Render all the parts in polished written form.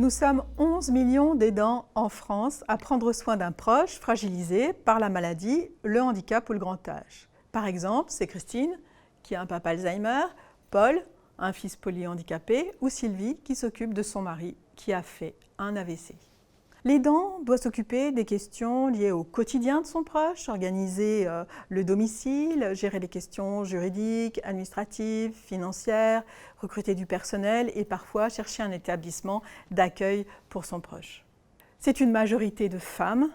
Nous sommes 11 millions d'aidants en France à prendre soin d'un proche fragilisé par la maladie, le handicap ou le grand âge. Par exemple, c'est Christine qui a un papa Alzheimer, Paul, un fils polyhandicapé, ou Sylvie qui s'occupe de son mari qui a fait un AVC. L'aidant doit s'occuper des questions liées au quotidien de son proche, organiser le domicile, gérer les questions juridiques, administratives, financières, recruter du personnel et parfois chercher un établissement d'accueil pour son proche. C'est une majorité de femmes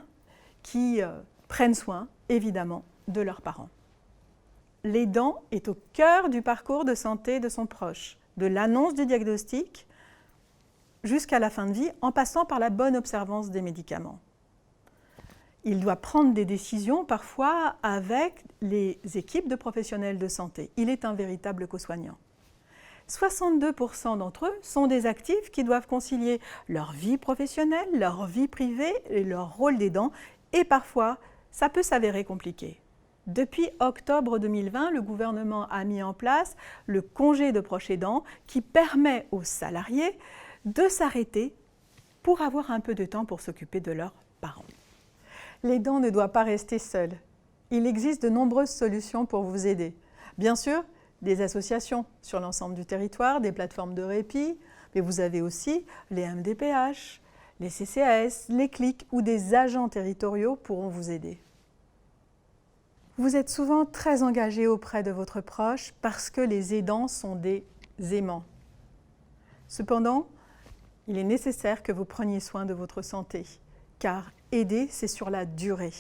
qui prennent soin, évidemment, de leurs parents. L'aidant est au cœur du parcours de santé de son proche, de l'annonce du diagnostic jusqu'à la fin de vie, en passant par la bonne observance des médicaments. Il doit prendre des décisions parfois avec les équipes de professionnels de santé. Il est un véritable co-soignant. 62% d'entre eux sont des actifs qui doivent concilier leur vie professionnelle, leur vie privée et leur rôle d'aidant, et parfois, ça peut s'avérer compliqué. Depuis octobre 2020, le gouvernement a mis en place le congé de proche aidant qui permet aux salariés de s'arrêter pour avoir un peu de temps pour s'occuper de leurs parents. L'aidant ne doit pas rester seul. Il existe de nombreuses solutions pour vous aider. Bien sûr, des associations sur l'ensemble du territoire, des plateformes de répit, mais vous avez aussi les MDPH, les CCAS, les CLIC ou des agents territoriaux pourront vous aider. Vous êtes souvent très engagé auprès de votre proche parce que les aidants sont des aimants. Cependant, il est nécessaire que vous preniez soin de votre santé, car aider, c'est sur la durée.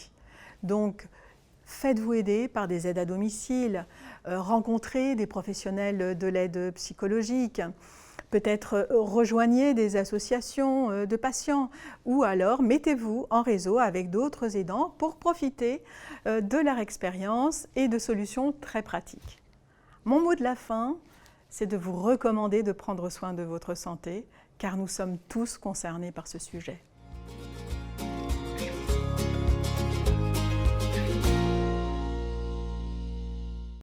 Donc, faites-vous aider par des aides à domicile, rencontrez des professionnels de l'aide psychologique, peut-être rejoignez des associations de patients ou alors mettez-vous en réseau avec d'autres aidants pour profiter de leur expérience et de solutions très pratiques. Mon mot de la fin, c'est de vous recommander de prendre soin de votre santé car nous sommes tous concernés par ce sujet.